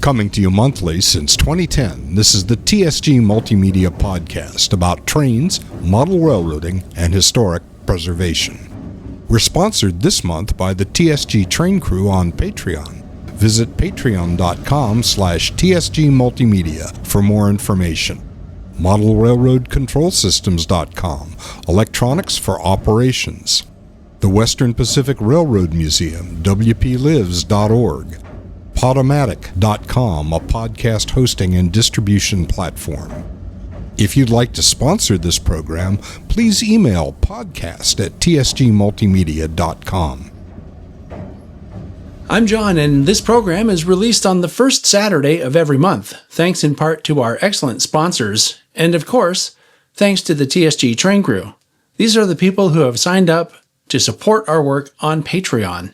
Coming to you monthly since 2010, this is the TSG Multimedia Podcast about trains, model railroading, and historic preservation. We're sponsored this month by the TSG Train Crew on Patreon. Visit patreon.com/TSG Multimedia for more information. ModelRailroadControlSystems.com, electronics for operations. The Western Pacific Railroad Museum, WPLives.org. Podomatic.com, a podcast hosting and distribution platform. If you'd like to sponsor this program, please email podcast@tsgmultimedia.com. I'm John, and this program is released on the first Saturday of every month, thanks in part to our excellent sponsors, and of course, thanks to the TSG Train Crew. These are the people who have signed up to support our work on Patreon.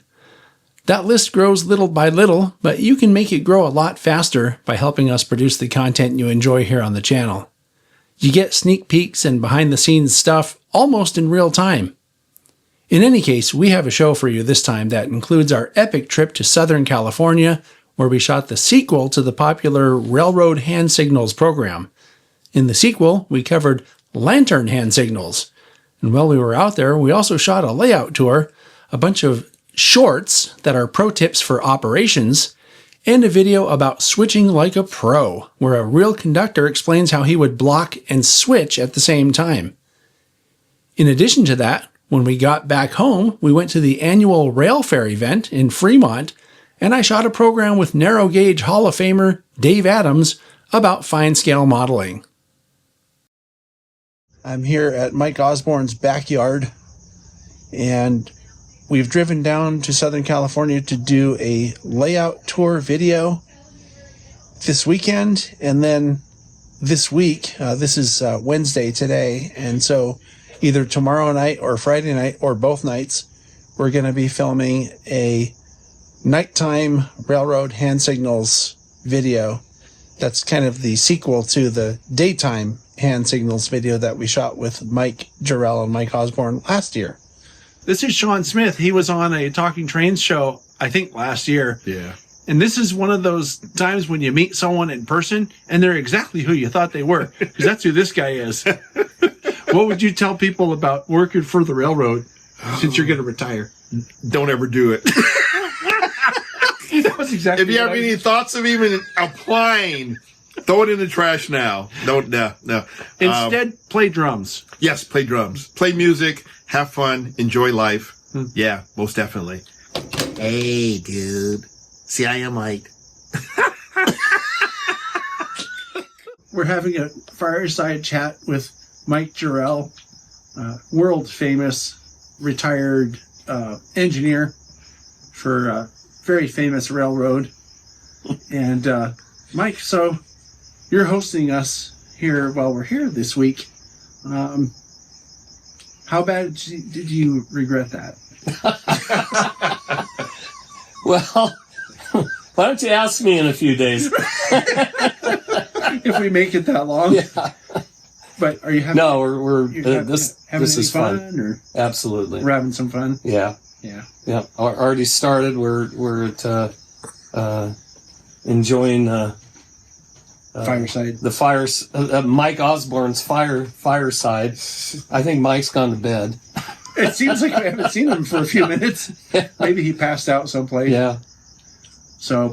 That list grows little by little, but you can make it grow a lot faster by helping us produce the content you enjoy here on the channel. You get sneak peeks and behind-the-scenes stuff almost in real time. In any case, we have a show for you this time that includes our epic trip to Southern California, where we shot the sequel to the popular Railroad Hand Signals program. In the sequel, we covered lantern hand signals. And while we were out there, we also shot a layout tour, a bunch of shorts that are pro tips for operations, and a video about switching like a pro, where a real conductor explains how he would block and switch at the same time. In addition to that, when we got back home, we went to the annual Rail Fair event in Fremont, and I shot a program with Narrow Gauge Hall of Famer Dave Adams about fine-scale modeling. I'm here at Mike Osborne's backyard, and we've driven down to Southern California to do a layout tour video this weekend, and then this week, this is Wednesday today, and so either tomorrow night or Friday night or both nights, we're going to be filming a nighttime railroad hand signals video. That's kind of the sequel to the daytime hand signals video that we shot with Mike Jarel and Mike Osborne last year. This is Sean Smith. He was on a Talking Trains show, I think, last year. Yeah. And this is one of those times when you meet someone in person and they're exactly who you thought they were, because that's who this guy is. What would you tell people about working for the railroad since you're going to retire? Don't ever do it. That was exactly. If you have any thoughts of even applying, throw it in the trash now. Don't, no. Instead, play drums. Yes, play drums. Play music. Have fun. Enjoy life. Yeah, most definitely. Hey, dude. See, I am Mike. We're having a fireside chat with Mike Jarel, world famous retired engineer for a very famous railroad. And Mike, so you're hosting us here while we're here this week. How bad did you regret that? Well, why don't you ask me in a few days? If we make it that long. Yeah. But are you having? No, we're this is fun. Or absolutely, we're having some fun. Yeah. Already started. We're at enjoying Fireside. The fires. Mike Osborne's fireside. I think Mike's gone to bed. It seems like we haven't seen him for a few minutes. Maybe he passed out someplace. Yeah. So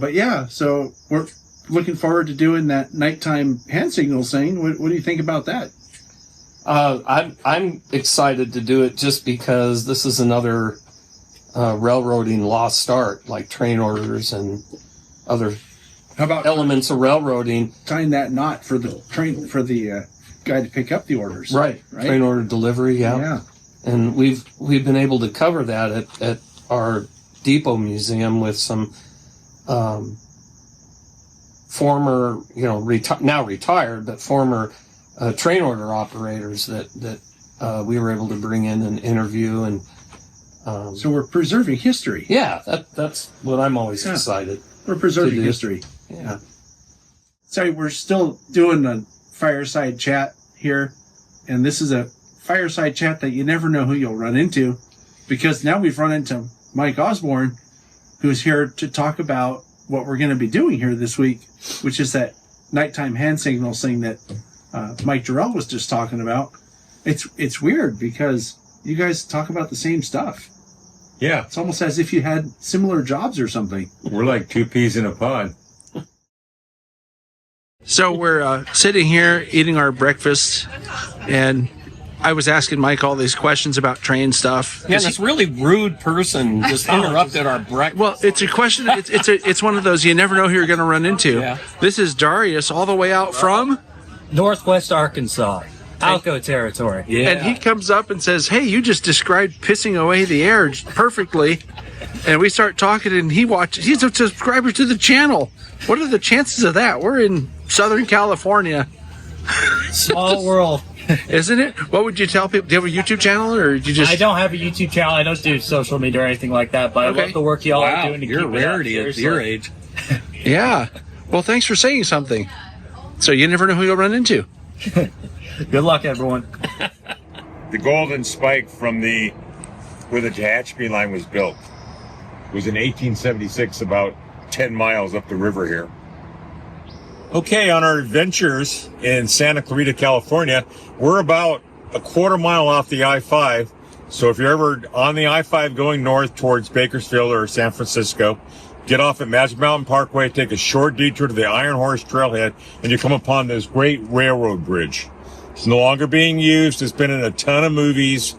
we're looking forward to doing that nighttime hand signals thing. What do you think about that? I'm excited to do it just because this is another railroading lost art, like train orders and other elements of railroading. Tying that knot for the train for the guy to pick up the orders. Right. Train order delivery. Yeah. And we've been able to cover that at our depot museum with some former, now retired, but former train order operators that we were able to bring in and interview. And so we're preserving history. Yeah, that's what I'm always excited. We're preserving history. Yeah. Sorry, we're still doing a fireside chat here, and this is a fireside chat that you never know who you'll run into, because now we've run into Mike Osborne, who's here to talk about what we're going to be doing here this week, which is that nighttime hand signals thing that Mike Jarel was just talking about. It's weird because you guys talk about the same stuff. Yeah. It's almost as if you had similar jobs or something. We're like two peas in a pod. So we're sitting here eating our breakfast, and I was asking Mike all these questions about train stuff. Yeah, this really rude person just interrupted our breakfast. Well, it's a question. It's one of those you never know who you're going to run into. Yeah. This is Darius, all the way out from Northwest Arkansas, Alco territory. Yeah. And he comes up and says, "Hey, you just described pissing away the air perfectly." And we start talking, and he's a subscriber to the channel. What are the chances of that? We're in Southern California. Small world. Isn't it? What would you tell people? Do you have a YouTube channel, or do you just... I don't have a YouTube channel. I don't do social media or anything like that, but I love the work y'all are doing to you're keep a rarity it up, at your age. Yeah. Well, thanks for saying something. So you never know who you'll run into. Good luck, everyone. The golden spike from where the Tehachapi line was built was in 1876, about 10 miles up the river here. Okay, on our adventures in Santa Clarita, California, we're about a quarter mile off the I-5. So if you're ever on the I-5 going north towards Bakersfield or San Francisco, get off at Magic Mountain Parkway, take a short detour to the Iron Horse Trailhead, and you come upon this great railroad bridge. It's no longer being used. It's been in a ton of movies.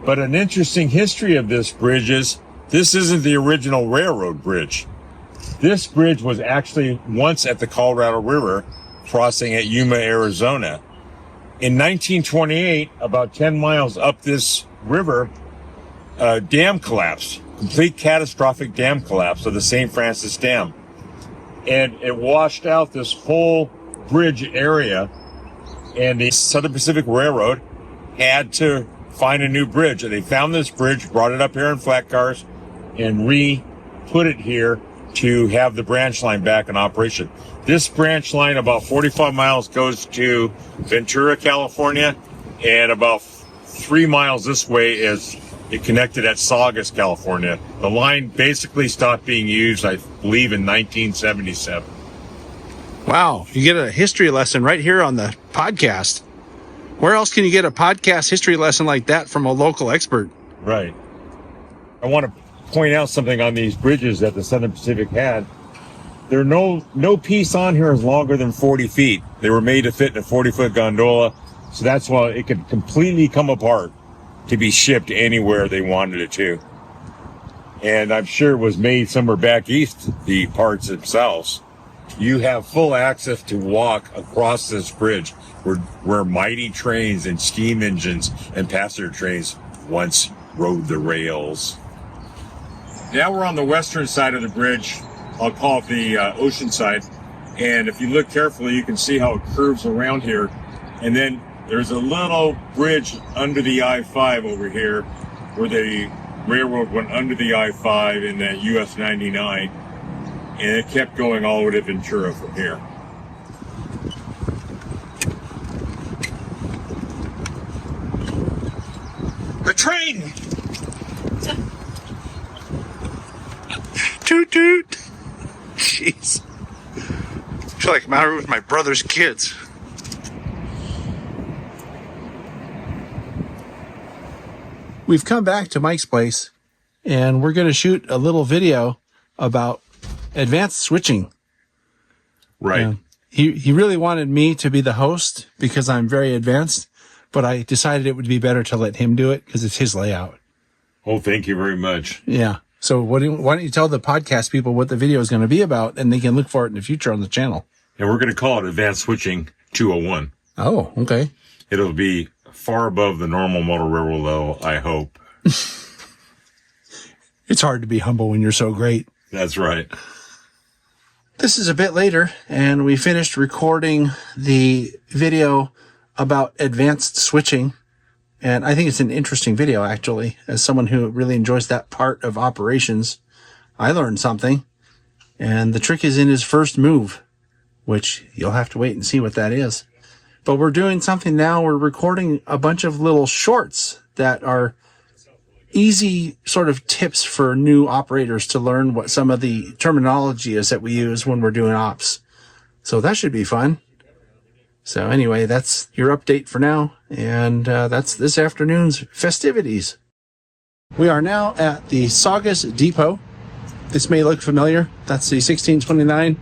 But an interesting history of this bridge is this isn't the original railroad bridge. This bridge was actually once at the Colorado River, crossing at Yuma, Arizona. In 1928, about 10 miles up this river, a dam collapsed, complete catastrophic dam collapse of the St. Francis Dam. And it washed out this whole bridge area, and the Southern Pacific Railroad had to find a new bridge. And they found this bridge, brought it up here in flat cars, and re-put it here to have the branch line back in operation. This branch line, about 45 miles, goes to Ventura, California, and about 3 miles this way is it connected at Saugus, California. The line basically stopped being used, I believe, in 1977. Wow. You get a history lesson right here on the podcast. Where else can you get a podcast history lesson like that from a local expert? Right. I want to point out something on these bridges that the Southern Pacific had. There are no piece on here is longer than 40 feet. They were made to fit in a 40-foot gondola, so that's why it could completely come apart to be shipped anywhere they wanted it to. And I'm sure it was made somewhere back east, the parts themselves. You have full access to walk across this bridge where mighty trains and steam engines and passenger trains once rode the rails. Now we're on the western side of the bridge. I'll call it the ocean side. And if you look carefully, you can see how it curves around here. And then there's a little bridge under the I-5 over here where the railroad went under the I-5 in the US 99. And it kept going all the way to Ventura from here. The train! Toot toot. Jeez. I feel like I'm out here with my brother's kids. We've come back to Mike's place, and we're going to shoot a little video about advanced switching. Right. He really wanted me to be the host because I'm very advanced, but I decided it would be better to let him do it because it's his layout. Oh, thank you very much. Yeah. So why don't you tell the podcast people what the video is going to be about, and they can look for it in the future on the channel. And we're going to call it Advanced Switching 201. Oh, okay. It'll be far above the normal motor railroad level, I hope. It's hard to be humble when you're so great. That's right. This is a bit later, and we finished recording the video about advanced switching. And I think it's an interesting video, actually. As someone who really enjoys that part of operations, I learned something. And the trick is in his first move, which you'll have to wait and see what that is. But we're doing something now. We're recording a bunch of little shorts that are easy sort of tips for new operators to learn what some of the terminology is that we use when we're doing ops. So that should be fun. So anyway, that's your update for now. And that's this afternoon's festivities. We are now at the Saugus Depot. This may look familiar. That's the 1629.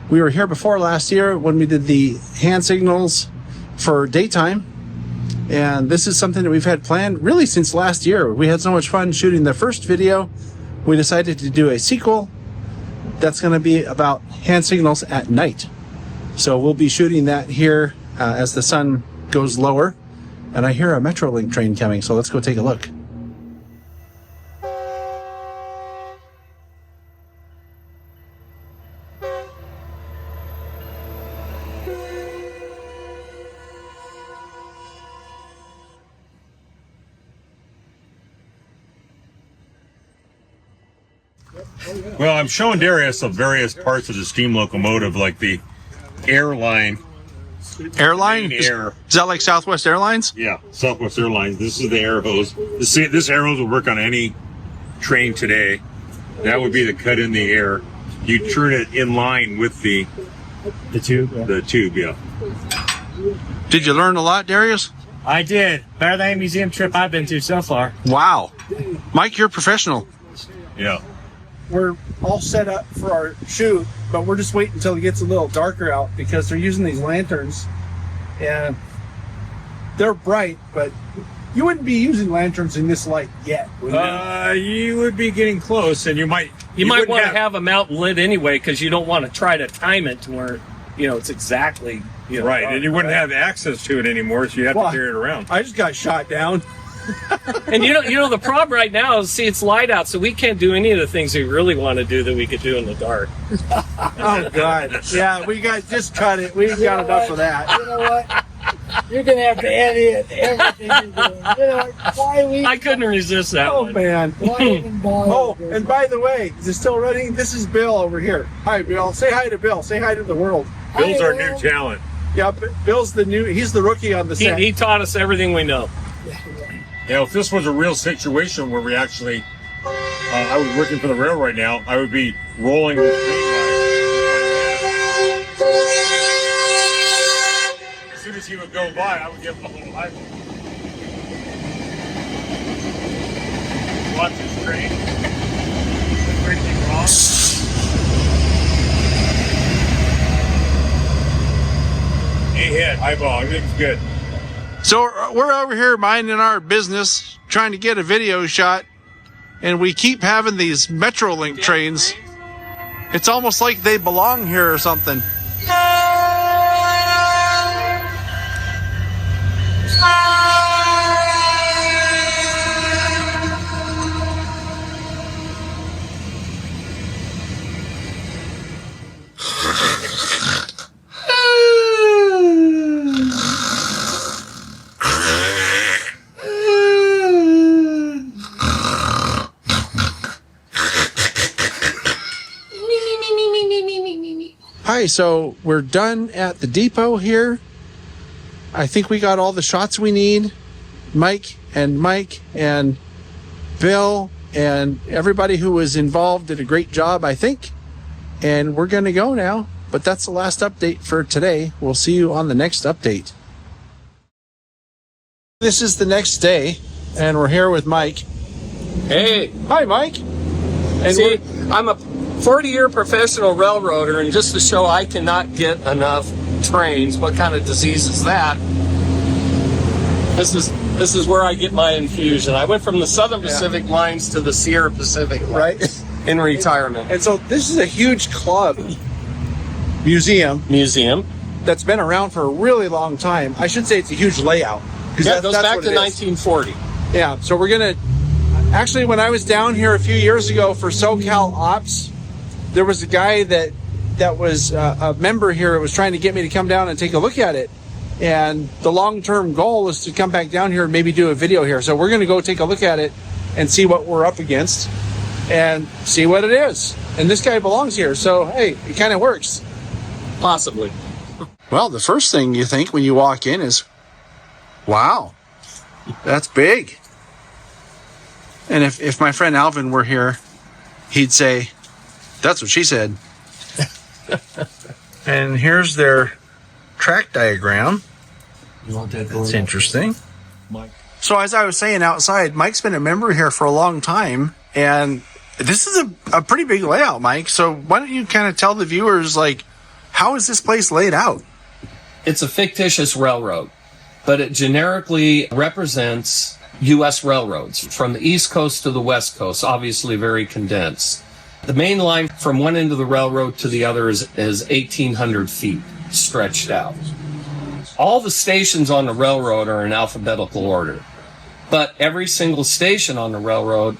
We were here before last year when we did the hand signals for daytime. And this is something that we've had planned really since last year. We had so much fun shooting the first video. We decided to do a sequel that's going to be about hand signals at night. So we'll be shooting that here as the sun goes lower. And I hear a Metrolink train coming, so let's go take a look. Well, I'm showing Darius of various parts of the steam locomotive, like the airline. Airline? Air. Is that like Southwest Airlines? Yeah, Southwest Airlines. This is the air hose. This air hose will work on any train today. That would be the cut in the air. You turn it in line with the tube. Yeah. The tube, yeah. Did you learn a lot, Darius? I did. Better than any museum trip I've been to so far. Wow. Mike, you're professional. Yeah. We're all set up for our shoot, but we're just waiting until it gets a little darker out because they're using these lanterns and they're bright, but you wouldn't be using lanterns in this light yet, would you? You would be getting close, and you might want to have them out lit anyway, because you don't want to try to time it to where it's exactly right, and you wouldn't have access to it anymore, so you have to carry it around. I just got shot down. And the problem right now is, it's light out, so we can't do any of the things we really want to do that we could do in the dark. Oh God! Yeah, just cut it. We got enough of that. You know what? You're gonna have to edit everything you're doing. I couldn't resist that one. Oh man! Why even bother? Oh, and by the way, is it still running? This is Bill over here. Hi, Bill. Say hi to Bill. Say hi to the world. Bill's our new talent. Yeah, Bill's he's the rookie on the set. He taught us everything we know. If this was a real situation where we actually, I was working for the railroad now, I would be rolling the train line. As soon as he would go by, I would give him a little high five. Watch this train. Everything wrong. He hit. Eyeball. Everything's good. So we're over here minding our business, trying to get a video shot, and we keep having these Metrolink trains. It's almost like they belong here or something. Hi, so we're done at the depot here. I think we got all the shots we need. Mike and Bill and everybody who was involved did a great job, I think. And we're going to go now. But that's the last update for today. We'll see you on the next update. This is the next day, and we're here with Mike. Hey. Hi, Mike. And see, I'm a 40-year professional railroader, and just to show I cannot get enough trains, what kind of disease is that? This is where I get my infusion. I went from the Southern Pacific lines to the Sierra Pacific lines, right, in retirement. And so this is a huge club museum that's been around for a really long time. I should say it's a huge layout. Yeah, it goes back to 1940. Yeah, so we're going to... Actually, when I was down here a few years ago for SoCal Ops, there was a guy that was a member here that was trying to get me to come down and take a look at it. And the long-term goal is to come back down here and maybe do a video here. So we're going to go take a look at it and see what we're up against and see what it is. And this guy belongs here, so hey, it kind of works. Possibly. Well, the first thing you think when you walk in is, wow, that's big. And if my friend Alvin were here, he'd say, that's what she said. And here's their track diagram. That's interesting. So as I was saying outside, Mike's been a member here for a long time, and this is a pretty big layout, Mike. So why don't you kind of tell the viewers, like, how is this place laid out? It's a fictitious railroad, but it generically represents U.S. railroads from the East Coast to the West Coast, obviously very condensed. The main line from one end of the railroad to the other is 1,800 feet stretched out. All the stations on the railroad are in alphabetical order, but every single station on the railroad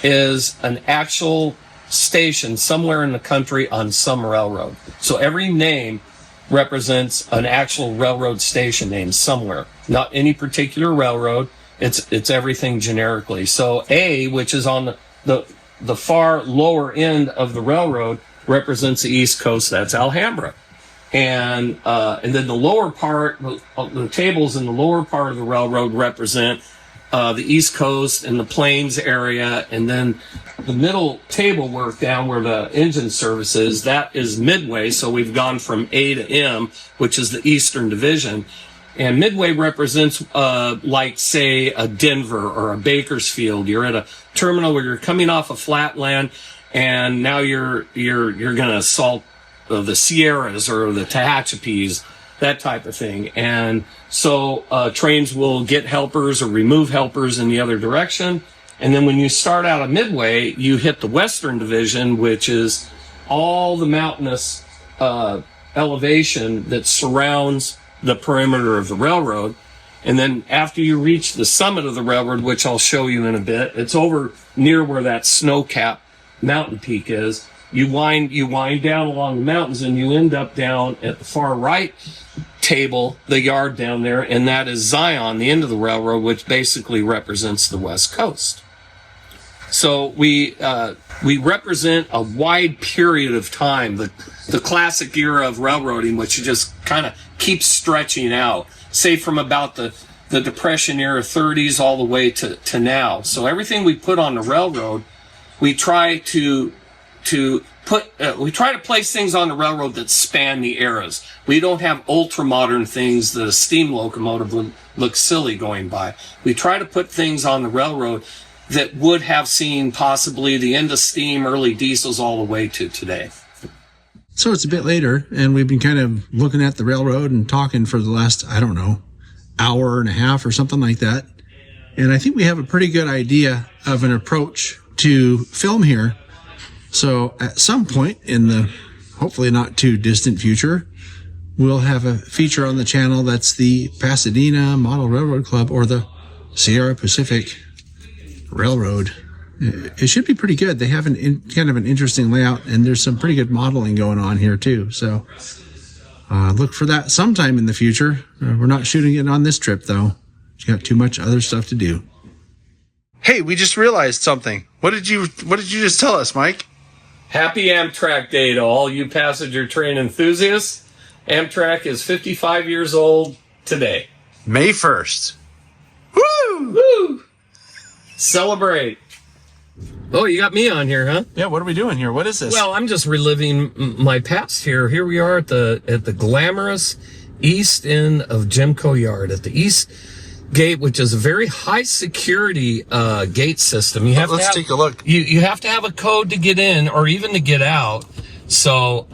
is an actual station somewhere in the country on some railroad. So every name represents an actual railroad station name somewhere, not any particular railroad. It's everything generically. So A, which is on the far lower end of the railroad, represents the East Coast. That's Alhambra. And then the lower part, the tables in the lower part of the railroad represent the East Coast and the Plains area. And then the middle table work down where the engine service is, that is Midway. So we've gone from A to M, which is the Eastern Division. And Midway represents, like, say, a Denver or a Bakersfield. You're at a terminal where you're coming off a flatland, and now you're going to assault the Sierras or the Tehachapis, that type of thing. And so trains will get helpers or remove helpers in the other direction. And then when you start out of Midway, you hit the Western Division, which is all the mountainous elevation that surrounds the perimeter of the railroad. And then after you reach the summit of the railroad, which I'll show you in a bit, it's over near where that snow-capped mountain peak is. You wind down along the mountains, and you end up down at the far right table, the yard down there, and that is Zion, the end of the railroad, which basically represents the West Coast. So we represent a wide period of time, the classic era of railroading, which just kind of keeps stretching out, say from about the Depression era 30s all the way to now. So everything we put on the railroad, we try to place things on the railroad that span the eras. We don't have ultra modern things that a steam locomotive would look silly going by. We try to put things on the railroad that would have seen possibly the end of steam, early diesels, all the way to today. So it's a bit later, and we've been kind of looking at the railroad and talking for the last, I don't know, hour and a half or something like that. And I think we have a pretty good idea of an approach to film here. So at some point in the hopefully not too distant future, we'll have a feature on the channel that's the Pasadena Model Railroad Club or the Sierra Pacific Railroad. It should be pretty good. They have kind of an interesting layout, and there's some pretty good modeling going on here too. So look for that sometime in the future. We're not shooting it on this trip though. We've got too much other stuff to do. Hey, we just realized something. What did you just tell us, Mike? Happy Amtrak Day to all you passenger train enthusiasts. Amtrak is 55 years old today. May 1st. Woo! Woo! Celebrate. Oh, you got me on here, huh? Yeah, what are we doing here? What is this? Well, I'm just reliving my past here. Here we are at the glamorous east end of GEMCO Yard at the East Gate, which is a very high security gate system. You have Let's take a look. You have to have a code to get in or even to get out. So,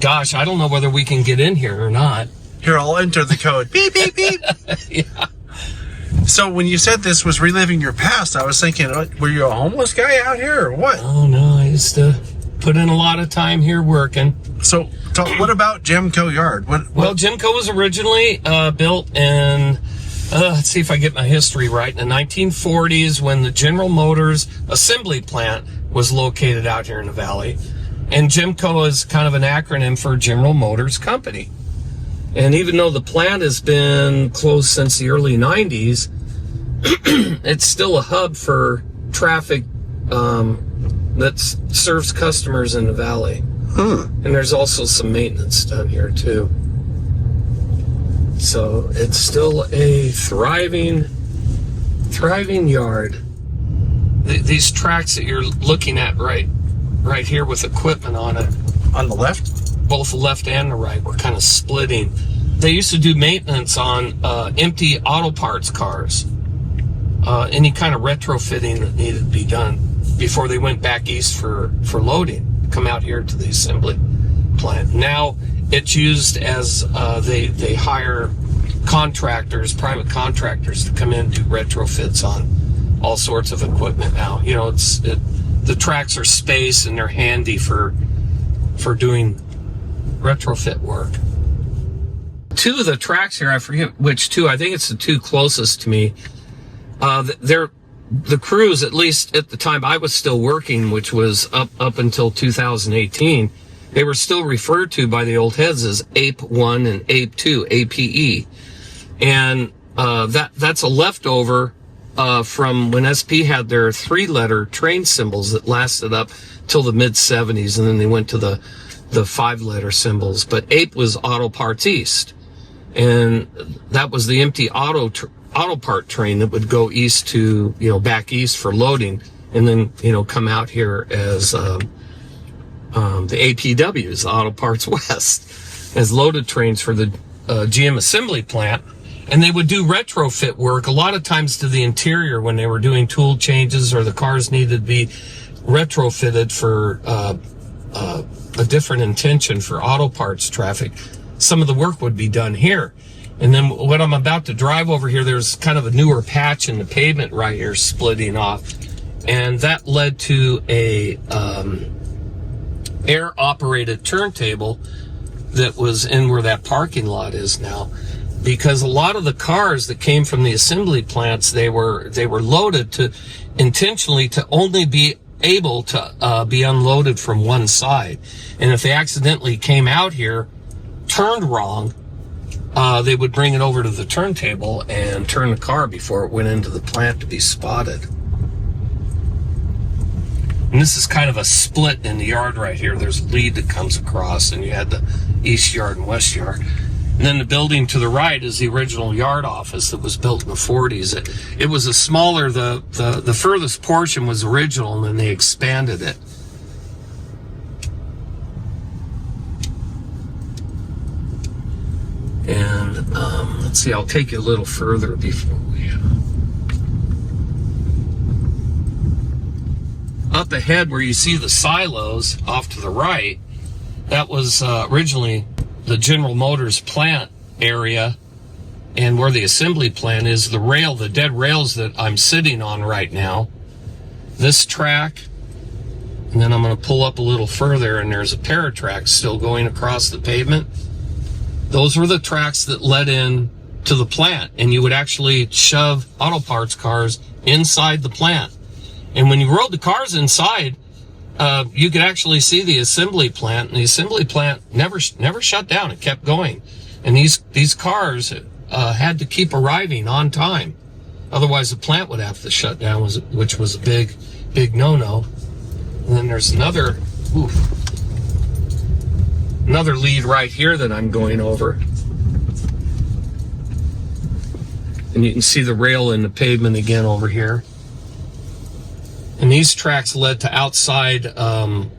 gosh, I don't know whether we can get in here or not. Here, I'll enter the code. Beep, beep, beep. Yeah. So when you said this was reliving your past, I was thinking, were you a homeless guy out here or what? Oh, no, I used to put in a lot of time here working. So what about GEMCO Yard? Well, GEMCO was originally built in, let's see if I get my history right, in the 1940s when the General Motors assembly plant was located out here in the valley. And GEMCO is kind of an acronym for General Motors Company. And even though the plant has been closed since the early 90s, it's still a hub for traffic that serves customers in the valley. And there's also some maintenance done here too. So it's still a thriving yard. these tracks that you're looking at right here with equipment on it, On the left? both the left and the right, were kind of splitting. They used to do maintenance on empty auto parts cars. Any kind of retrofitting that needed to be done before they went back east for loading, come out here to the assembly plant. Now it's used as they hire contractors, private contractors, to come in and do retrofits on all sorts of equipment now. You know, the tracks are space and they're handy for doing retrofit work. Two of the tracks here, I forget which two, I think it's the two closest to me. The crews, at least at the time I was still working, which was up until 2018, they were still referred to by the old heads as APE 1 and APE 2, APE. And that's a leftover from when SP had their 3-letter train symbols that lasted up till the mid-70s, and then they went to the 5-letter symbols. But APE was Auto Parts East, and that was the empty auto part train that would go east to, back east for loading, and then, come out here as the APWs, Auto Parts West, as loaded trains for the GM assembly plant. And they would do retrofit work a lot of times to the interior when they were doing tool changes or the cars needed to be retrofitted for a different intention for auto parts traffic. Some of the work would be done here. And then what I'm about to drive over here, there's kind of a newer patch in the pavement right here splitting off. And that led to a air-operated turntable that was in where that parking lot is now. Because a lot of the cars that came from the assembly plants, they were loaded to intentionally to only be able to be unloaded from one side. And if they accidentally came out here, turned wrong, they would bring it over to the turntable and turn the car before it went into the plant to be spotted. And this is kind of a split in the yard right here. There's a lead that comes across, and you had the east yard and west yard. And then the building to the right is the original yard office that was built in the 40s. It was a smaller, the furthest portion was original, and then they expanded it. And let's see, I'll take you a little further before we... Up ahead where you see the silos off to the right, that was originally the General Motors plant area, and where the assembly plant is, the dead rails that I'm sitting on right now. This track, and then I'm going to pull up a little further, and there's a pair of tracks still going across the pavement. Those were the tracks that led in to the plant, and you would actually shove auto parts cars inside the plant. And when you rode the cars inside, you could actually see the assembly plant, and the assembly plant never shut down. It kept going. And these cars had to keep arriving on time. Otherwise, the plant would have to shut down, which was a big no-no. And then there's another lead right here that I'm going over. And you can see the rail in the pavement again over here. And these tracks led to outside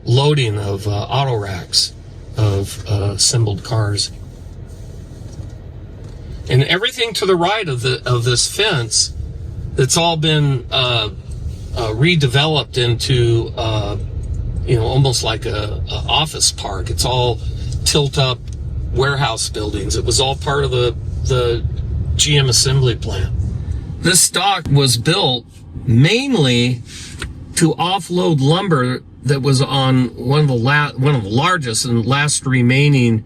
loading of auto racks of assembled cars. And everything to the right of this fence, it's all been redeveloped into almost like a office park. It's all tilt-up warehouse buildings. It was all part of the GM assembly plant. This dock was built mainly to offload lumber that was on one of the largest and last remaining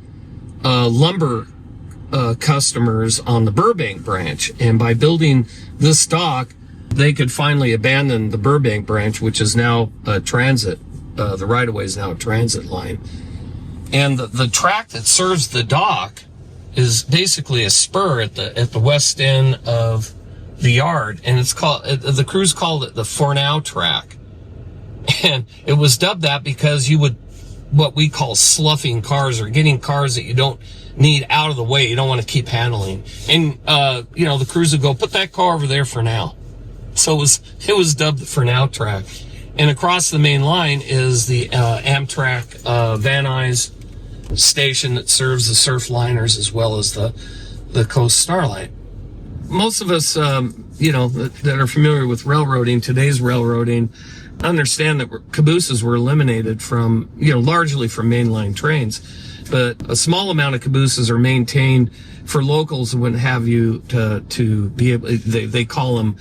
lumber customers on the Burbank branch. And by building this dock, they could finally abandon the Burbank branch, which is now a transit. The right-of-way is now a transit line. And the track that serves the dock is basically a spur at the west end of the yard, and the crews called it the For Now track. And it was dubbed that because you would, what we call sloughing cars, or getting cars that you don't need out of the way, you don't want to keep handling. And, the crews would go, put that car over there for now. So it was dubbed the For Now track. And across the main line is the Amtrak Van Nuys station that serves the surf liners as well as the Coast Starlight. Most of us, that are familiar with railroading, today's railroading, understand that cabooses were eliminated from, largely from mainline trains. But a small amount of cabooses are maintained for locals who wouldn't have you to be able, they call them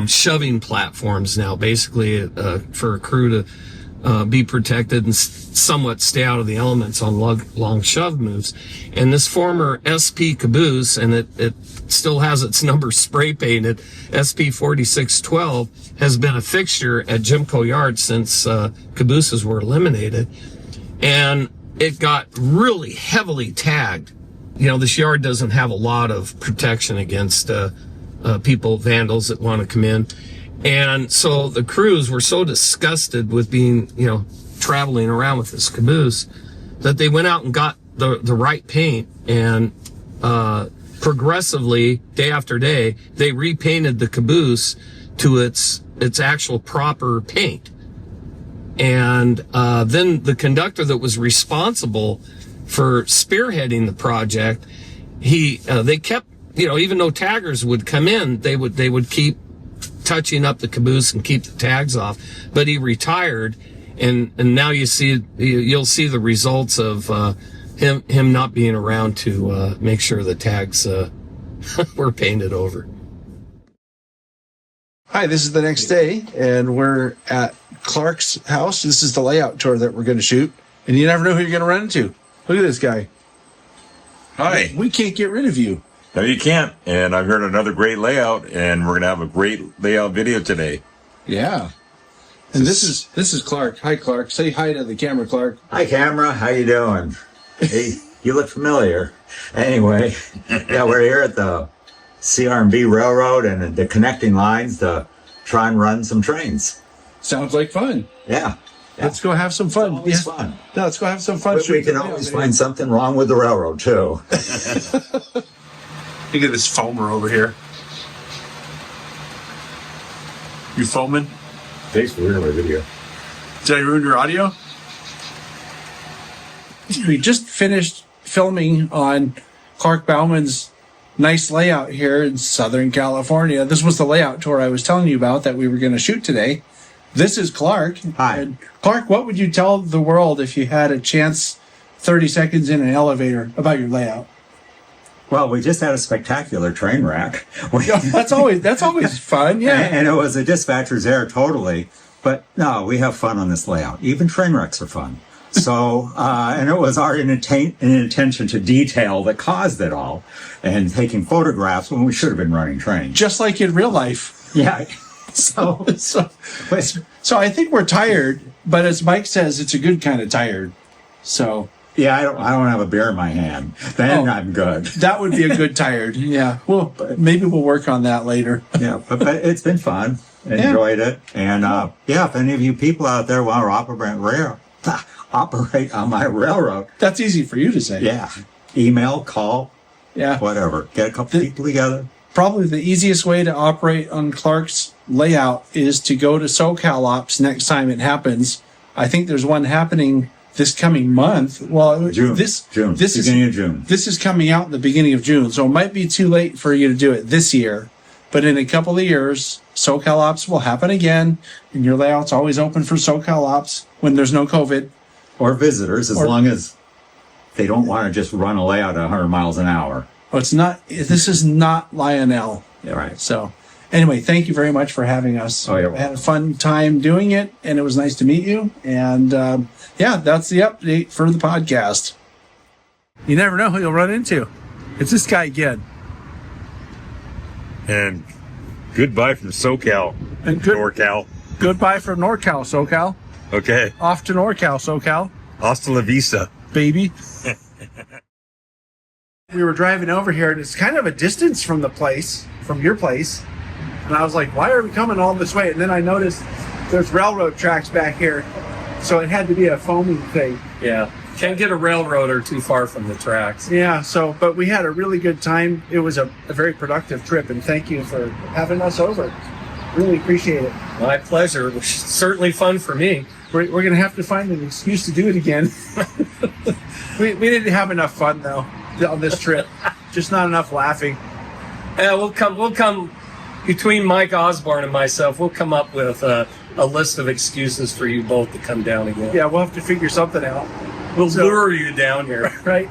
shoving platforms now, basically for a crew to be protected and somewhat stay out of the elements on long shove moves. And this former SP caboose, and it still has its number spray painted, SP 4612, has been a fixture at GEMCO Yard since cabooses were eliminated. And it got really heavily tagged. This yard doesn't have a lot of protection against people, vandals that want to come in. And so the crews were so disgusted with being, traveling around with this caboose that they went out and got the right paint, and progressively, day after day, they repainted the caboose to its actual proper paint. And then the conductor that was responsible for spearheading the project, they kept, even though taggers would come in, they would keep touching up the caboose and keep the tags off. But he retired, and now you'll see the results of him not being around to make sure the tags were painted over. Hi, this is the next day, and we're at Clark's house. This is the layout tour that we're going to shoot, and you never know who you're going to run into. Look at this guy. Hi. We can't get rid of you. No, you can't. And I've heard another great layout, and we're going to have a great layout video today. Yeah. And this is Clark. Hi, Clark. Say hi to the camera, Clark. Hi, camera. How you doing? Hey, you look familiar. Anyway, yeah, we're here at the CR&B Railroad and the connecting lines to try and run some trains. Sounds like fun. Yeah. Let's go have some fun. It's always fun. No, let's go have some fun. But we can always find something wrong with the railroad, too. Look at this foamer over here. You foaming? Thanks for ruining my video. Did I ruin your audio? We just finished filming on Clark Bauman's nice layout here in Southern California. This was the layout tour I was telling you about that we were going to shoot today. This is Clark. Hi. And Clark, what would you tell the world if you had a chance 30 seconds in an elevator about your layout? Well, we just had a spectacular train wreck. That's always fun, yeah. And it was a dispatcher's error totally. But no, we have fun on this layout. Even train wrecks are fun. So, and it was our intention to detail that caused it all and taking photographs when we should have been running trains. Just like in real life. Yeah. So I think we're tired, but as Mike says, it's a good kind of tired. So yeah, I don't have a beer in my hand. Then I'm good. That would be a good tired. Yeah. Well, maybe we'll work on that later. Yeah, but it's been fun. Enjoyed it. And if any of you people out there want to operate on my railroad, that's easy for you to say. Yeah. Email, call, yeah, whatever. Get a couple people together. Probably the easiest way to operate on Clark's layout is to go to SoCal Ops next time it happens. I think there's one happening this coming month. Well, June. Beginning of June. This is coming out in the beginning of June, so it might be too late for you to do it this year. But in a couple of years, SoCal Ops will happen again, and your layout's always open for SoCal Ops when there's no COVID. Or visitors, as long as they don't want to just run a layout at 100 miles an hour. Oh, this is not Lionel. Yeah, right. So anyway, thank you very much for having us. Oh, you're welcome. I had a fun time doing it, and it was nice to meet you. And that's the update for the podcast. You never know who you'll run into. It's this guy again. And goodbye from SoCal. And NorCal. Goodbye from NorCal, SoCal. Okay. Off to NorCal, SoCal. Hasta la vista. Baby. We were driving over here, and it's kind of a distance from your place. And I was like, why are we coming all this way? And then I noticed there's railroad tracks back here. So it had to be a foaming thing. Yeah. Can't get a railroader too far from the tracks. Yeah, but we had a really good time. It was a very productive trip, and thank you for having us over. Really appreciate it. My pleasure. It was certainly fun for me. We're going to have to find an excuse to do it again. we didn't have enough fun, though, on this trip. Just not enough laughing. Yeah, we'll come between Mike Osborne and myself. We'll come up with a list of excuses for you both to come down again. Yeah, we'll have to figure something out. We'll lure you down here. Right.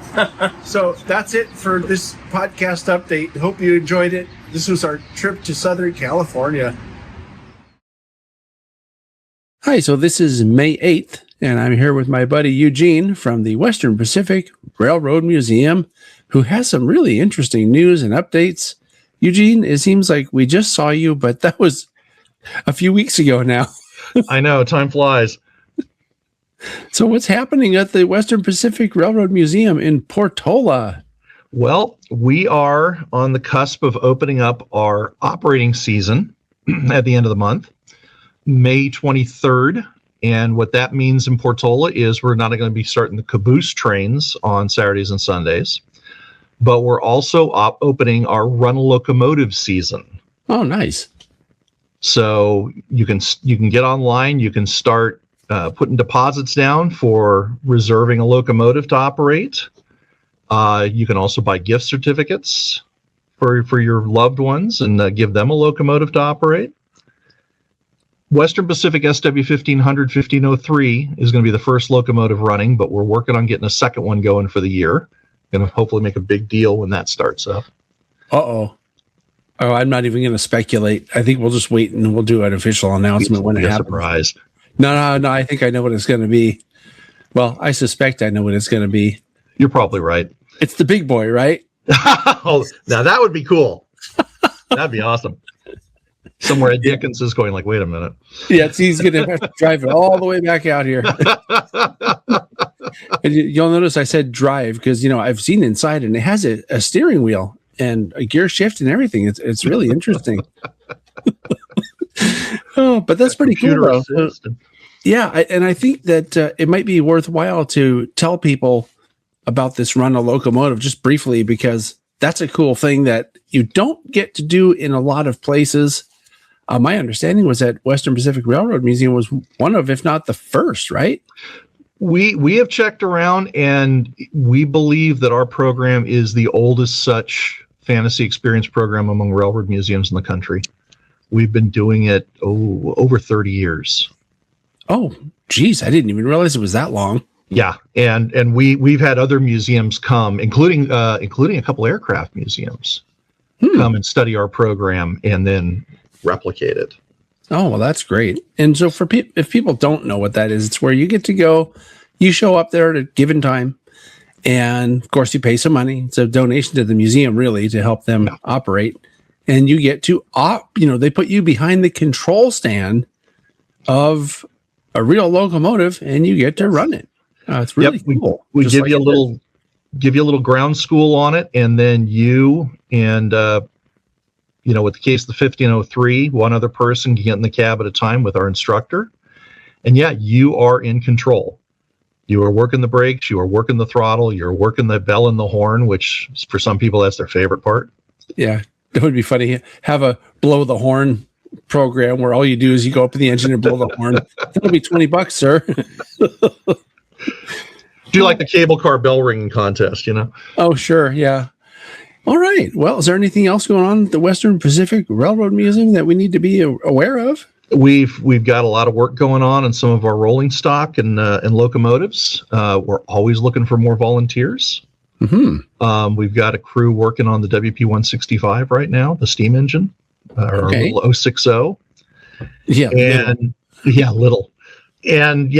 So that's it for this podcast update. Hope you enjoyed it. This was our trip to Southern California. Hi, so this is May 8th, and I'm here with my buddy Eugene from the Western Pacific Railroad Museum, who has some really interesting news and updates. Eugene, it seems like we just saw you, but that was a few weeks ago now. I know, time flies. So what's happening at the Western Pacific Railroad Museum in Portola? Well, we are on the cusp of opening up our operating season at the end of the month, May 23rd. And what that means in Portola is we're not going to be starting the caboose trains on Saturdays and Sundays, but we're also opening our run a locomotive season. Oh, nice. So you can get online, you can start putting deposits down for reserving a locomotive to operate. You can also buy gift certificates for your loved ones and give them a locomotive to operate. Western Pacific SW 1500 1503 is going to be the first locomotive running, but we're working on getting a second one going for the year. Going to hopefully make a big deal when that starts up. Oh, I'm not even going to speculate. I think we'll just wait and we'll do an official announcement when it happens. Surprise. No. I think I know what it's going to be. Well, I suspect I know what it's going to be. You're probably right. It's the big boy, right? Oh, now that would be cool. That'd be awesome. Somewhere at Dickens is going like, wait a minute. Yeah, he's going to have to drive it all the way back out here. And you'll notice I said drive because, I've seen inside and it has a steering wheel and a gear shift and everything. It's really interesting. Oh, but that's pretty cool, though. Yeah, I think that it might be worthwhile to tell people about this run a locomotive just briefly because that's a cool thing that you don't get to do in a lot of places. My understanding was that Western Pacific Railroad Museum was one of, if not the first, right? We have checked around and we believe that our program is the oldest such fantasy experience program among railroad museums in the country. We've been doing it over 30 years. Oh, geez, I didn't even realize it was that long. Yeah, and we've had other museums come, including a couple aircraft museums, come and study our program and then replicate it. Oh, well, that's great. And so if people don't know what that is, it's where you get to go, you show up there at a given time, and of course you pay some money. It's a donation to the museum, really, to help them operate. And you get to, they put you behind the control stand of a real locomotive, and you get to run it. It's really cool. We give you a little ground school on it, and then you and with the case of the 1503, one other person can get in the cab at a time with our instructor, and you are in control. You are working the brakes, you are working the throttle, you're working the bell and the horn, which for some people that's their favorite part. Yeah, that would be funny. Have a blow the horn program where all you do is you go up to the engine and blow the horn. That'll be $20, sir. Do like the cable car bell ringing contest, Oh, sure. Yeah. All right. Well, is there anything else going on at the Western Pacific Railroad Museum that we need to be aware of? We've got a lot of work going on some of our rolling stock and locomotives. We're always looking for more volunteers. Mm-hmm. We've got a crew working on the WP 165 right now, the steam engine, our little 060. Yeah. And little. And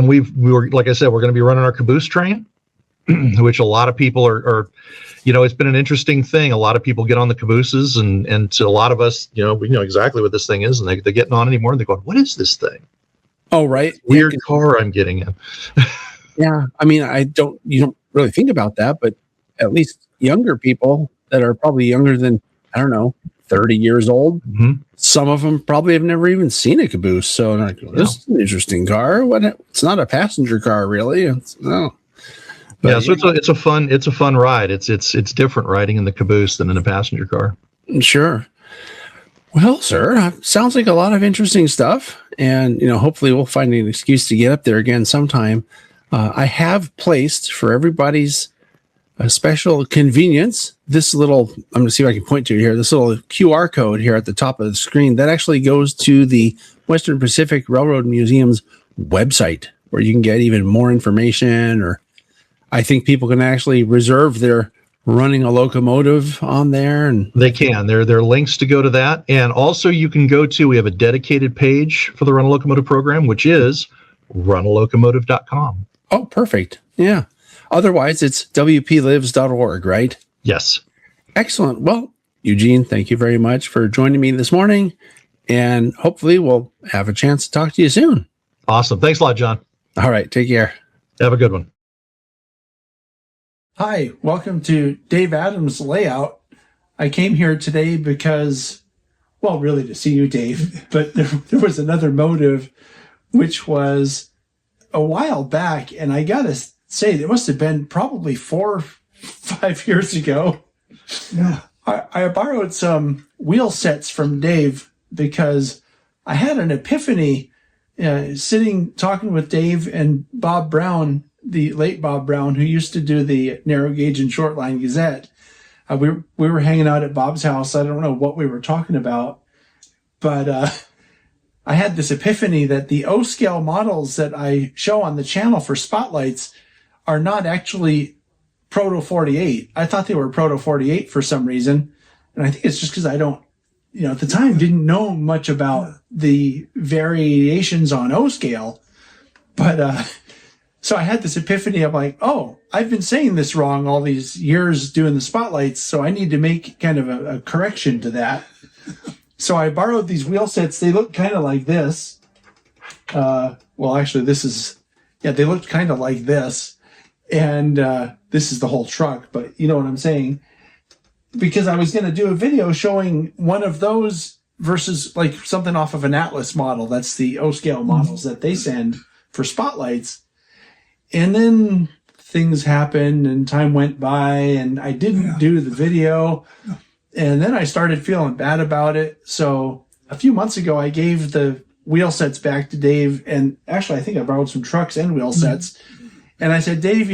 we were, like I said, we're going to be running our caboose train, which a lot of people are, it's been an interesting thing. A lot of people get on the cabooses and to a lot of us, we know exactly what this thing is, and they're getting on anymore and they're going, what is this thing? Oh, right. Weird car I'm getting in. Yeah. I mean, you don't really think about that, but at least younger people that are probably younger than, 30 years old. Mm-hmm. Some of them probably have never even seen a caboose. So this is an interesting car. It's not a passenger car, really. So it's a fun ride. It's different riding in the caboose than in a passenger car. Sure. Well, sir, sounds like a lot of interesting stuff. And, hopefully we'll find an excuse to get up there again sometime. I have placed for everybody's special convenience this little, I'm going to see if I can point to it here, this little QR code here at the top of the screen that actually goes to the Western Pacific Railroad Museum's website, where you can get even more information, or I think people can actually reserve their running a locomotive on there. And they can. There are links to go to that. And also you can go to, we have a dedicated page for the Run a Locomotive program, which is runalocomotive.com. Oh, perfect. Yeah. Otherwise, it's wplives.org, right? Yes. Excellent. Well, Eugene, thank you very much for joining me this morning. And hopefully we'll have a chance to talk to you soon. Awesome. Thanks a lot, John. All right. Take care. Have a good one. Hi, welcome to Dave Adams' Layout. I came here today because, well, really to see you, Dave, but there was another motive, which was a while back, and I gotta say, it must have been probably 4 or 5 years ago. Yeah. I borrowed some wheel sets from Dave because I had an epiphany talking with Dave and Bob Brown, the late Bob Brown, who used to do the Narrow Gauge and Short Line Gazette. We were hanging out at Bob's house. I don't know what we were talking about, but I had this epiphany that the O-scale models that I show on the channel for spotlights are not actually Proto 48. I thought they were Proto 48 for some reason. And I think it's just because I don't, at the time didn't know much about the variations on O-scale. But, so I had this epiphany of like, oh, I've been saying this wrong all these years doing the spotlights, so I need to make kind of a correction to that. So I borrowed these wheel sets. They look kind of like this. Well, actually, they looked kind of like this. And this is the whole truck, but you know what I'm saying? Because I was going to do a video showing one of those versus like something off of an Atlas model. That's the O-scale models that they send for spotlights. And then things happened and time went by and I didn't do the video. And then I started feeling bad about it. So a few months ago, I gave the wheel sets back to Dave. And actually, I think I borrowed some trucks and wheel sets. And I said, Dave,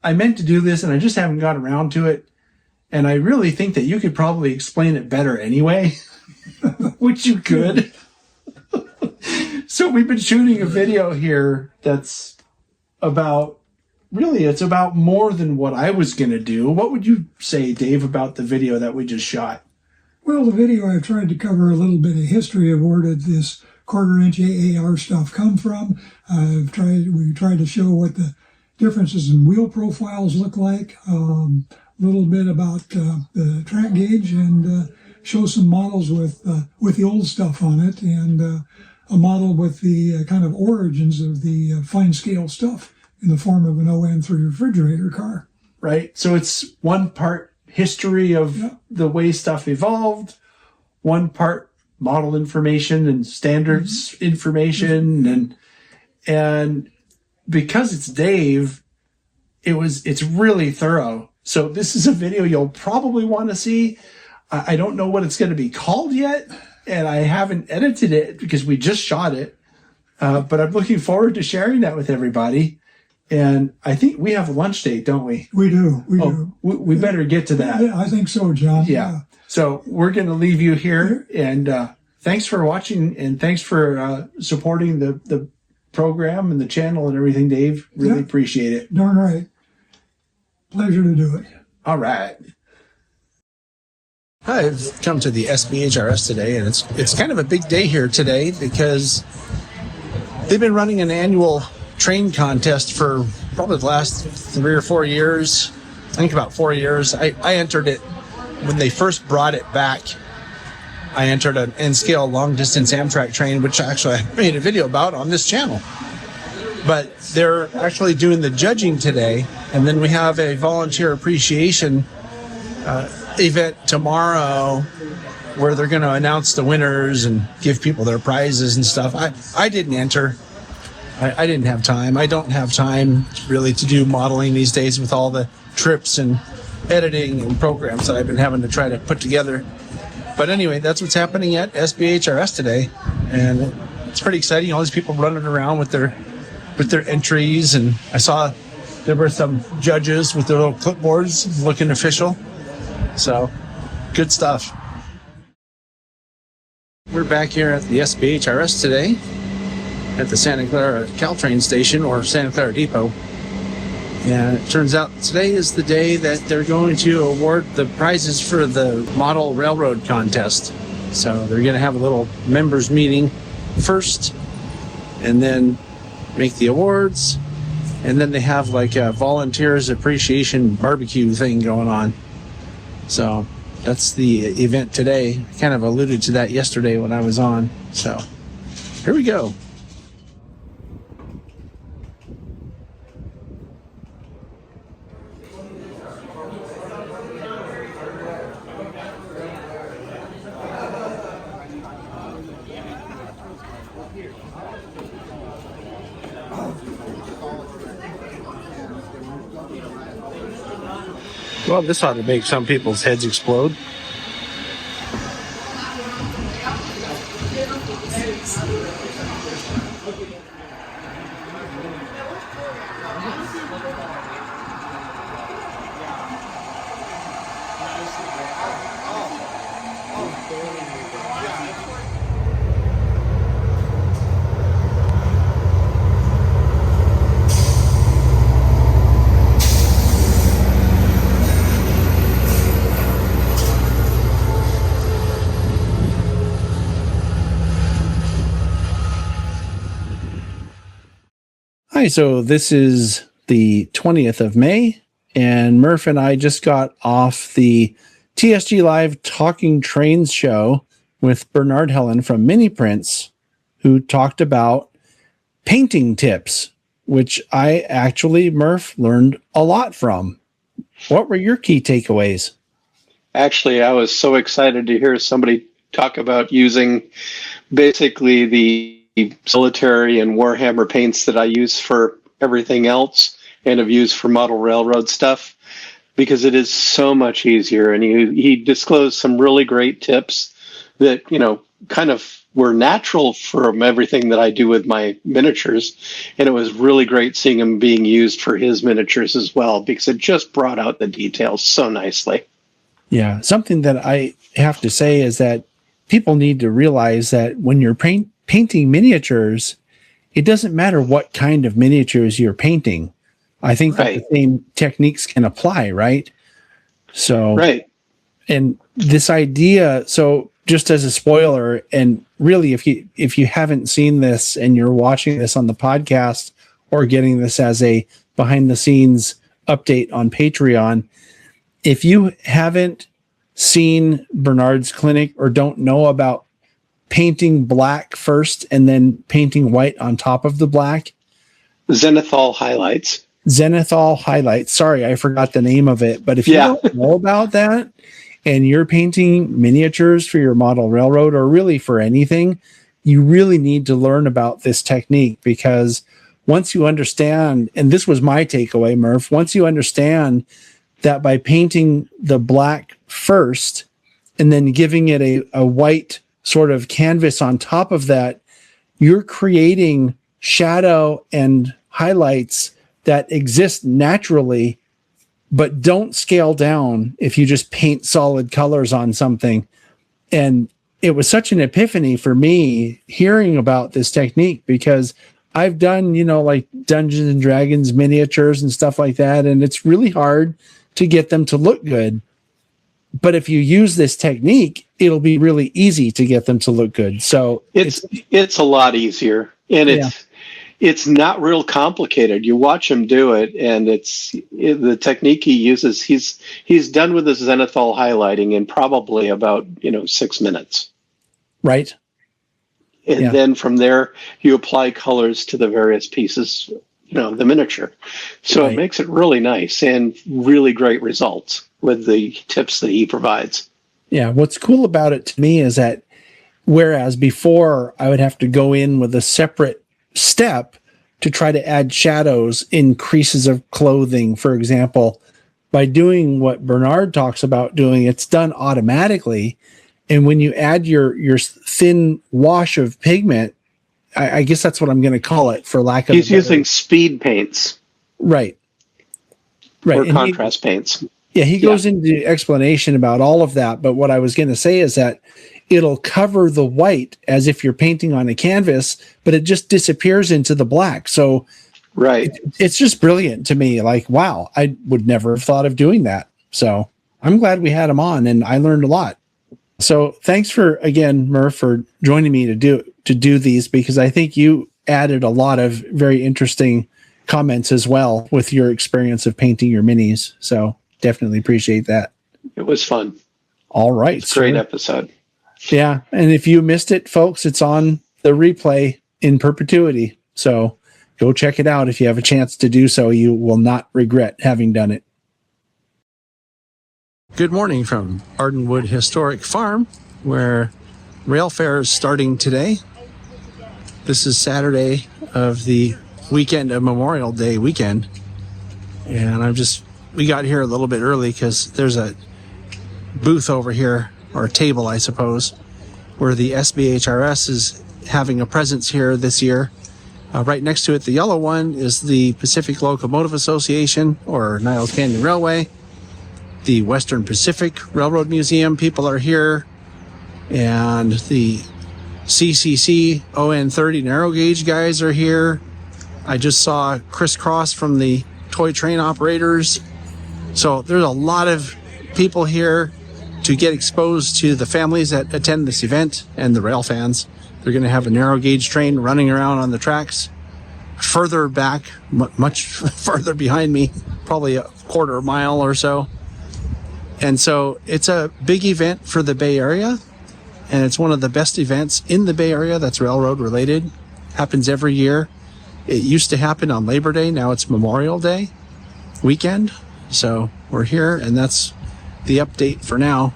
I meant to do this and I just haven't got around to it. And I really think that you could probably explain it better anyway, which you could. So we've been shooting a video here that's it's about more than what I was going to do. What would you say, Dave, about the video that we just shot? Well, the video, I've tried to cover a little bit of history of where did this quarter-inch AAR stuff come from. We tried to show what the differences in wheel profiles look like, a little bit about the track gauge, and show some models with the old stuff on it, and a model with the kind of origins of the fine scale stuff in the form of an ON3 refrigerator car. Right. So it's one part history of the way stuff evolved, one part model information and standards information, and because it's Dave, it's really thorough. So this is a video you'll probably want to see. I don't know what it's going to be called yet, and I haven't edited it because we just shot it. But I'm looking forward to sharing that with everybody. And I think we have a lunch date, don't we? We do. We better get to that. Yeah, I think so, John. Yeah. So we're going to leave you here. And thanks for watching, and thanks for supporting the program and the channel and everything, Dave. Really appreciate it. Darn right. Pleasure to do it. All right. I've come to the SBHRS today, and it's kind of a big day here today because they've been running an annual train contest for probably the last 3 or 4 years. I think about 4 years. I entered it when they first brought it back. I entered an N-scale long-distance Amtrak train, which actually I made a video about on this channel. But they're actually doing the judging today, and then we have a volunteer appreciation event tomorrow where they're going to announce the winners and give people their prizes and stuff. I didn't enter. I didn't have time. I don't have time really to do modeling these days with all the trips and editing and programs that I've been having to try to put together. But anyway, that's what's happening at SBHRS today, and it's pretty exciting. All these people running around with their entries, and I saw there were some judges with their little clipboards looking official. So, good stuff. We're back here at the SBHRS today at the Santa Clara Caltrain station, or Santa Clara Depot. And it turns out today is the day that they're going to award the prizes for the model railroad contest. So they're going to have a little members meeting first, and then make the awards, and then they have like a volunteers appreciation barbecue thing going on. So that's the event today. I kind of alluded to that yesterday when I was on. So here we go. Well, this ought to make some people's heads explode. Hi, so this is the 20th of May, and Murph and I just got off the TSG Live Talking Trains show with Bernard Helen from Mini Prints, who talked about painting tips, which I actually, Murph, learned a lot from. What were your key takeaways? Actually, I was so excited to hear somebody talk about using basically the military and Warhammer paints that I use for everything else and have used for model railroad stuff, because it is so much easier. And he disclosed some really great tips that, kind of were natural from everything that I do with my miniatures. And it was really great seeing them being used for his miniatures as well, because it just brought out the details so nicely. Yeah, something that I have to say is that people need to realize that when you're painting miniatures, it doesn't matter what kind of miniatures you're painting. I think that the same techniques can apply, right? So, and this idea, so just as a spoiler, and really if you haven't seen this and you're watching this on the podcast or getting this as a behind the scenes update on Patreon, if you haven't seen Bernard's clinic or don't know about painting black first and then painting white on top of the black. Zenithal highlights. Sorry, I forgot the name of it. But if you don't know about that and you're painting miniatures for your model railroad or really for anything, you really need to learn about this technique, because once you understand, and this was my takeaway, Murph, once you understand that by painting the black first and then giving it a white sort of canvas on top of that, you're creating shadow and highlights that exist naturally, but don't scale down if you just paint solid colors on something. And it was such an epiphany for me hearing about this technique, because I've done, like Dungeons and Dragons miniatures and stuff like that, and it's really hard to get them to look good. But if you use this technique, it'll be really easy to get them to look good. So it's a lot easier, and it's not real complicated. You watch him do it, and the technique he uses. He's done with this zenithal highlighting in probably about 6 minutes. Right. And then from there, you apply colors to the various pieces, the miniature. So it makes it really nice and really great results with the tips that he provides. Yeah. What's cool about it to me is that whereas before I would have to go in with a separate step to try to add shadows in creases of clothing, for example, by doing what Bernard talks about doing, it's done automatically. And when you add your thin wash of pigment, I guess that's what I'm going to call it for lack of. He's using speed paints. Right. Or contrast paints. Yeah, he goes into explanation about all of that. But what I was going to say is that it'll cover the white as if you're painting on a canvas, but it just disappears into the black. So it's just brilliant to me. Like, wow, I would never have thought of doing that. So I'm glad we had him on, and I learned a lot. So thanks for, again, Murph, for joining me to do these, because I think you added a lot of very interesting comments as well with your experience of painting your minis. So definitely appreciate that. It was fun. All right. Great episode. Yeah. And if you missed it, folks, it's on the replay in perpetuity. So go check it out if you have a chance to do so. You will not regret having done it. Good morning from Ardenwood Historic Farm, where rail fair is starting today. This is Saturday of the weekend of Memorial Day weekend. And we got here a little bit early because there's a booth over here, or a table, I suppose, where the SBHRS is having a presence here this year. Right next to it, the yellow one, is the Pacific Locomotive Association, or Niles Canyon Railway. The Western Pacific Railroad Museum people are here, and the CCC ON30 narrow gauge guys are here. I just saw Chris Cross from the toy train operators. So there's a lot of people here to get exposed to the families that attend this event and the rail fans. They're going to have a narrow gauge train running around on the tracks. Further back, much further behind me, probably a quarter mile or so. And so it's a big event for the Bay Area, and it's one of the best events in the Bay Area that's railroad related. Happens every year. It used to happen on Labor Day. Now it's Memorial Day weekend. So we're here, and that's the update for now.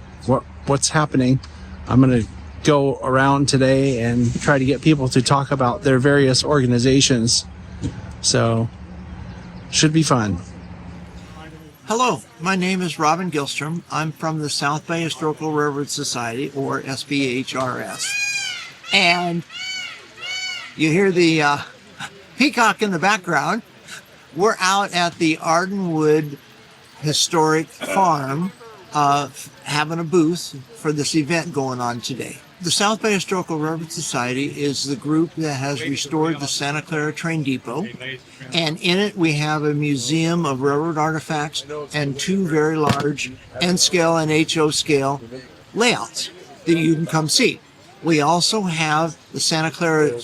What's happening? I'm going to go around today and try to get people to talk about their various organizations. So should be fun. Hello, my name is Robin Gilstrom. I'm from the South Bay Historical Railroad Society, or SBHRS. And you hear the peacock in the background. We're out at the Ardenwood Historic Farm having a booth for this event going on today. The South Bay Historical Railroad Society is the group that has restored the Santa Clara Train Depot, and in it we have a museum of railroad artifacts and two very large N-scale and HO scale layouts that you can come see. We also have the Santa Clara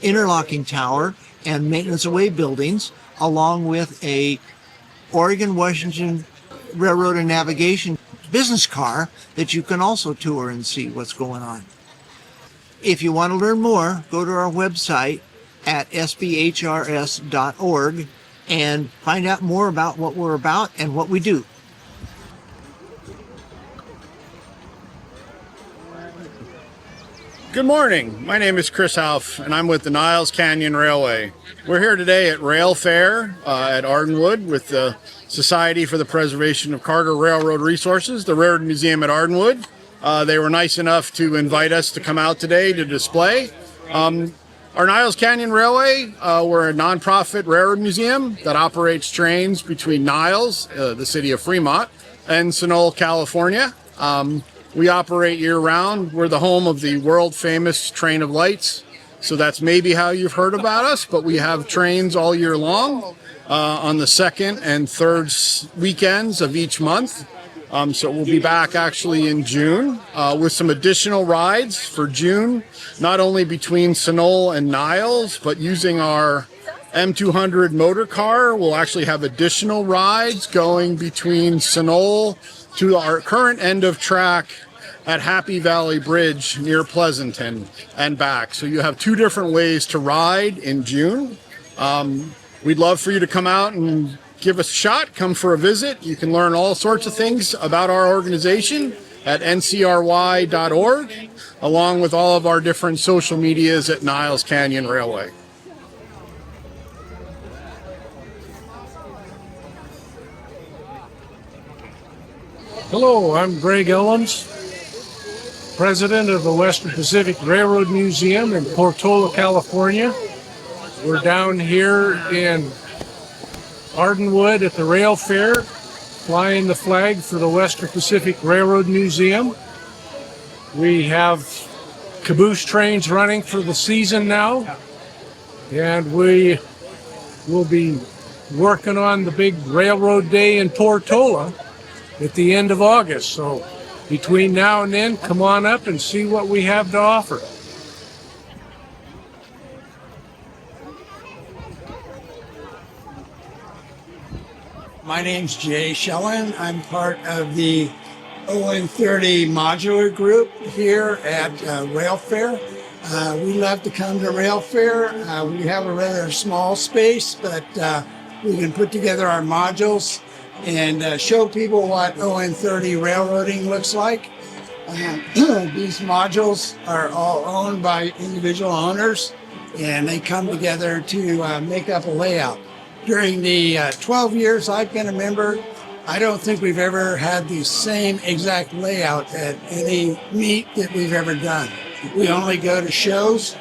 interlocking tower and maintenance away buildings, along with a Oregon-Washington Railroad and Navigation business car that you can also tour and see what's going on. If you want to learn more, go to our website at sbhrs.org and find out more about what we're about and what we do. Good morning. My name is Chris Hauff, and I'm with the Niles Canyon Railway. We're here today at Rail Fair at Ardenwood with the Society for the Preservation of Cargo Railroad Resources, the Railroad Museum at Ardenwood. They were nice enough to invite us to come out today to display. Our Niles Canyon Railway, we're a nonprofit railroad museum that operates trains between Niles, the city of Fremont, and Sunol, California. We operate year-round. We're the home of the world-famous Train of Lights, so that's maybe how you've heard about us, but we have trains all year long on the second and third weekends of each month. So we'll be back actually in June with some additional rides for June, not only between Sunol and Niles, but using our M200 motor car. We'll actually have additional rides going between Sunol to our current end of track at Happy Valley Bridge near Pleasanton and back. So you have two different ways to ride in June. We'd love for you to come out and give us a shot, come for a visit. You can learn all sorts of things about our organization at ncry.org, along with all of our different social medias at Niles Canyon Railway. Hello, I'm Greg Owens. president of the Western Pacific Railroad Museum in Portola, California. We're down here in Ardenwood at the rail fair, flying the flag for the Western Pacific Railroad Museum. We have caboose trains running for the season now, and we will be working on the big railroad day in Portola at the end of August. So between now and then, come on up and see what we have to offer. My name's Jay Schellen. I'm part of the ON30 modular group here at Rail Fair. We love to come to Rail Fair. We have a rather small space, but we can put together our modules and show people what ON30 railroading looks like. These modules are all owned by individual owners, and they come together to make up a layout. During the 12 years I've been a member, I don't think we've ever had the same exact layout at any meet that we've ever done. We only go to shows.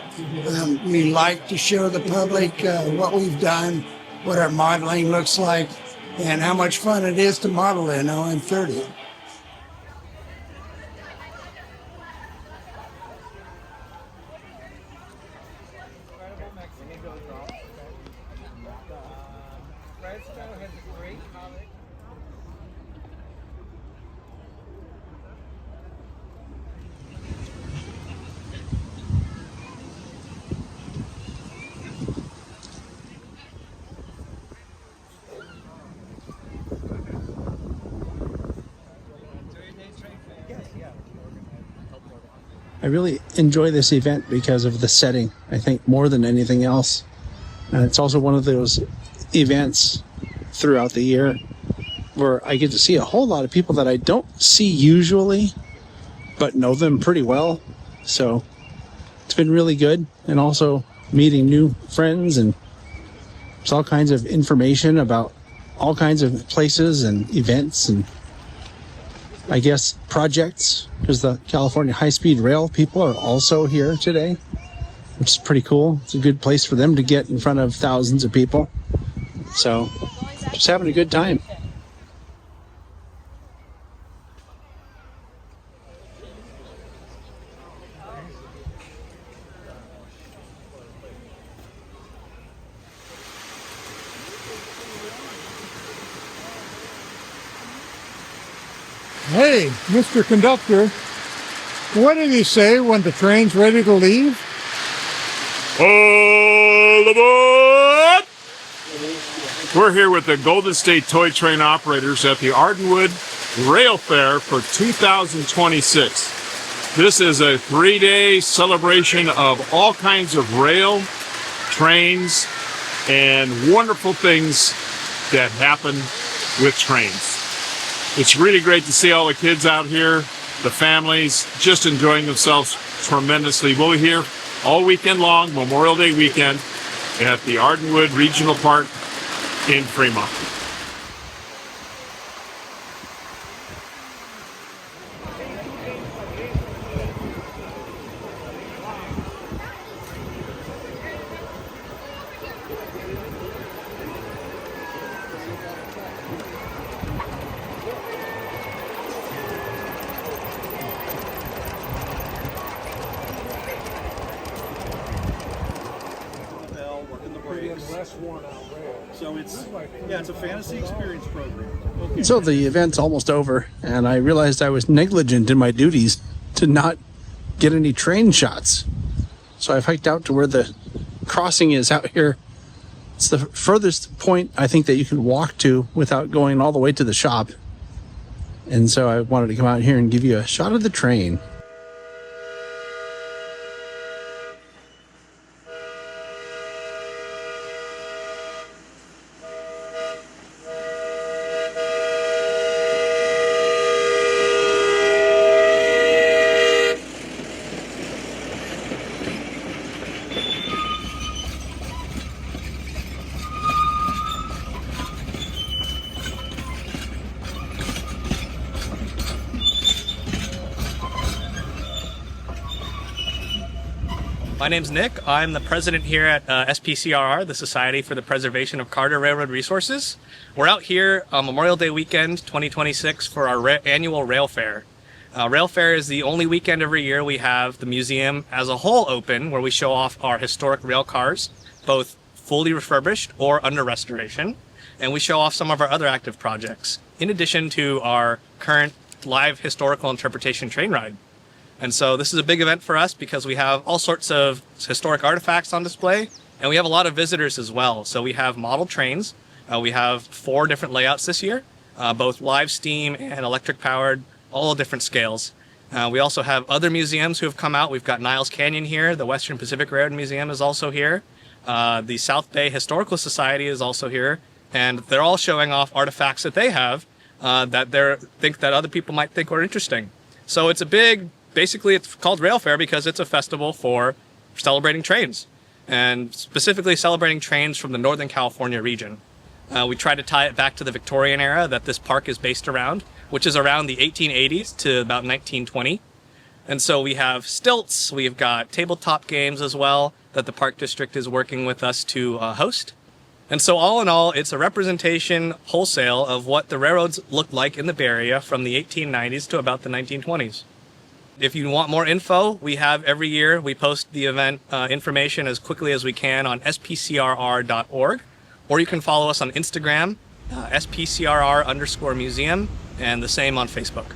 We like to show the public what we've done, what our modeling looks like, and how much fun it is to model in ON30. I really enjoy this event because of the setting, I think, more than anything else. And it's also one of those events throughout the year where I get to see a whole lot of people that I don't see usually, but know them pretty well. So it's been really good. And also meeting new friends, and there's all kinds of information about all kinds of places and events and I guess projects, because the California high-speed rail people are also here today, which is pretty cool. It's a good place for them to get in front of thousands of people. So just having a good time. Hey, Mr. Conductor, what do you say when the train's ready to leave? All aboard! We're here with the Golden State Toy Train operators at the Ardenwood Rail Fair for 2026. This is a 3-day celebration of all kinds of rail, trains, and wonderful things that happen with trains. It's really great to see all the kids out here, the families, just enjoying themselves tremendously. We'll be here all weekend long, Memorial Day weekend, at the Ardenwood Regional Park in Fremont. So it's a fantasy experience program. Okay. So the event's almost over, and I realized I was negligent in my duties to not get any train shots. So I've hiked out to where the crossing is out here. It's the furthest point I think that you can walk to without going all the way to the shop. And so I wanted to come out here and give you a shot of the train. My name's Nick. I'm the president here at SPCRR, the Society for the Preservation of Carter Railroad Resources. We're out here on Memorial Day weekend 2026 for our annual Rail Fair. Rail Fair is the only weekend every year we have the museum as a whole open, where we show off our historic rail cars, both fully refurbished or under restoration, and we show off some of our other active projects, in addition to our current live historical interpretation train ride. And so this is a big event for us because we have all sorts of historic artifacts on display, and we have a lot of visitors as well. So we have model trains. We have 4 different layouts this year, both live steam and electric powered, all different scales. We also have other museums who have come out. We've got Niles Canyon here. The Western Pacific Railroad Museum is also here. The South Bay Historical Society is also here. And they're all showing off artifacts that they have that they think that other people might think are interesting. So it's a big, basically it's called Rail Fair because it's a festival for celebrating trains, and specifically celebrating trains from the Northern California region. We try to tie it back to the Victorian era that this park is based around, which is around the 1880s to about 1920. And so we have stilts, we've got tabletop games as well that the Park District is working with us to host. And so all in all, it's a representation wholesale of what the railroads looked like in the Bay Area from the 1890s to about the 1920s. If you want more info, we have every year, we post the event information as quickly as we can on spcrr.org, or you can follow us on Instagram, SPCRR_museum, and the same on Facebook.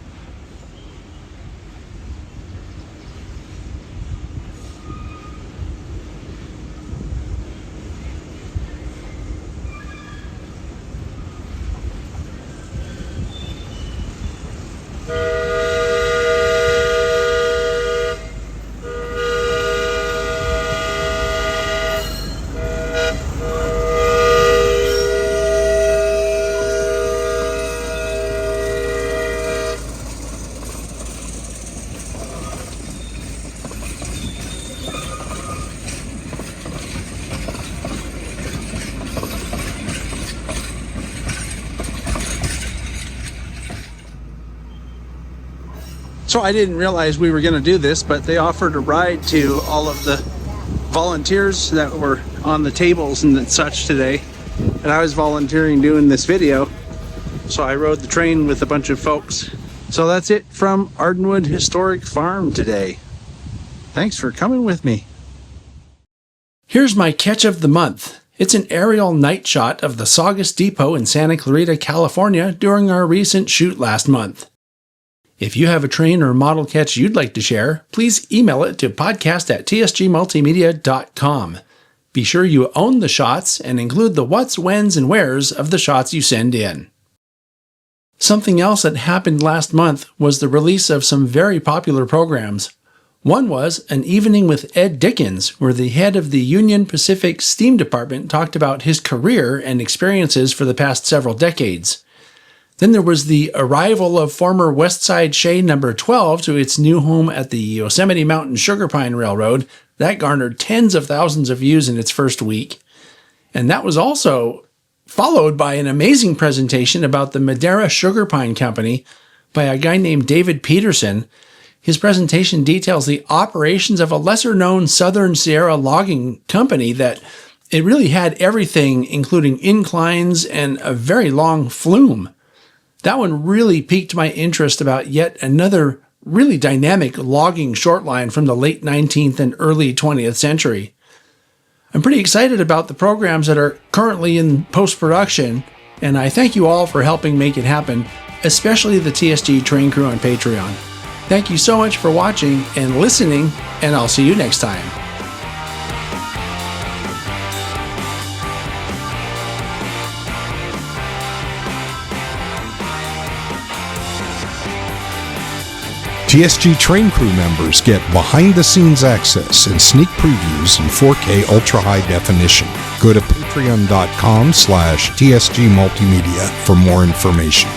So I didn't realize we were going to do this, but they offered a ride to all of the volunteers that were on the tables and such today. And I was volunteering doing this video, so I rode the train with a bunch of folks. So that's it from Ardenwood Historic Farm today. Thanks for coming with me. Here's my catch of the month. It's an aerial night shot of the Saugus Depot in Santa Clarita, California during our recent shoot last month. If you have a train or model catch you'd like to share, please email it to podcast@tsgmultimedia.com. Be sure you own the shots and include the what's, whens, and wheres of the shots you send in. Something else that happened last month was the release of some very popular programs. One was An Evening with Ed Dickens, where the head of the Union Pacific Steam Department talked about his career and experiences for the past several decades. Then there was the arrival of former West Side Shea No. 12 to its new home at the Yosemite Mountain Sugar Pine Railroad. That garnered tens of thousands of views in its first week. And that was also followed by an amazing presentation about the Madera Sugar Pine Company by a guy named David Peterson. His presentation details the operations of a lesser-known Southern Sierra logging company that it really had everything, including inclines and a very long flume. That one really piqued my interest about yet another really dynamic logging shortline from the late 19th and early 20th century. I'm pretty excited about the programs that are currently in post-production, and I thank you all for helping make it happen, especially the TSG train crew on Patreon. Thank you so much for watching and listening, and I'll see you next time. TSG train crew members get behind-the-scenes access and sneak previews in 4K ultra-high definition. Go to patreon.com/TSG Multimedia for more information.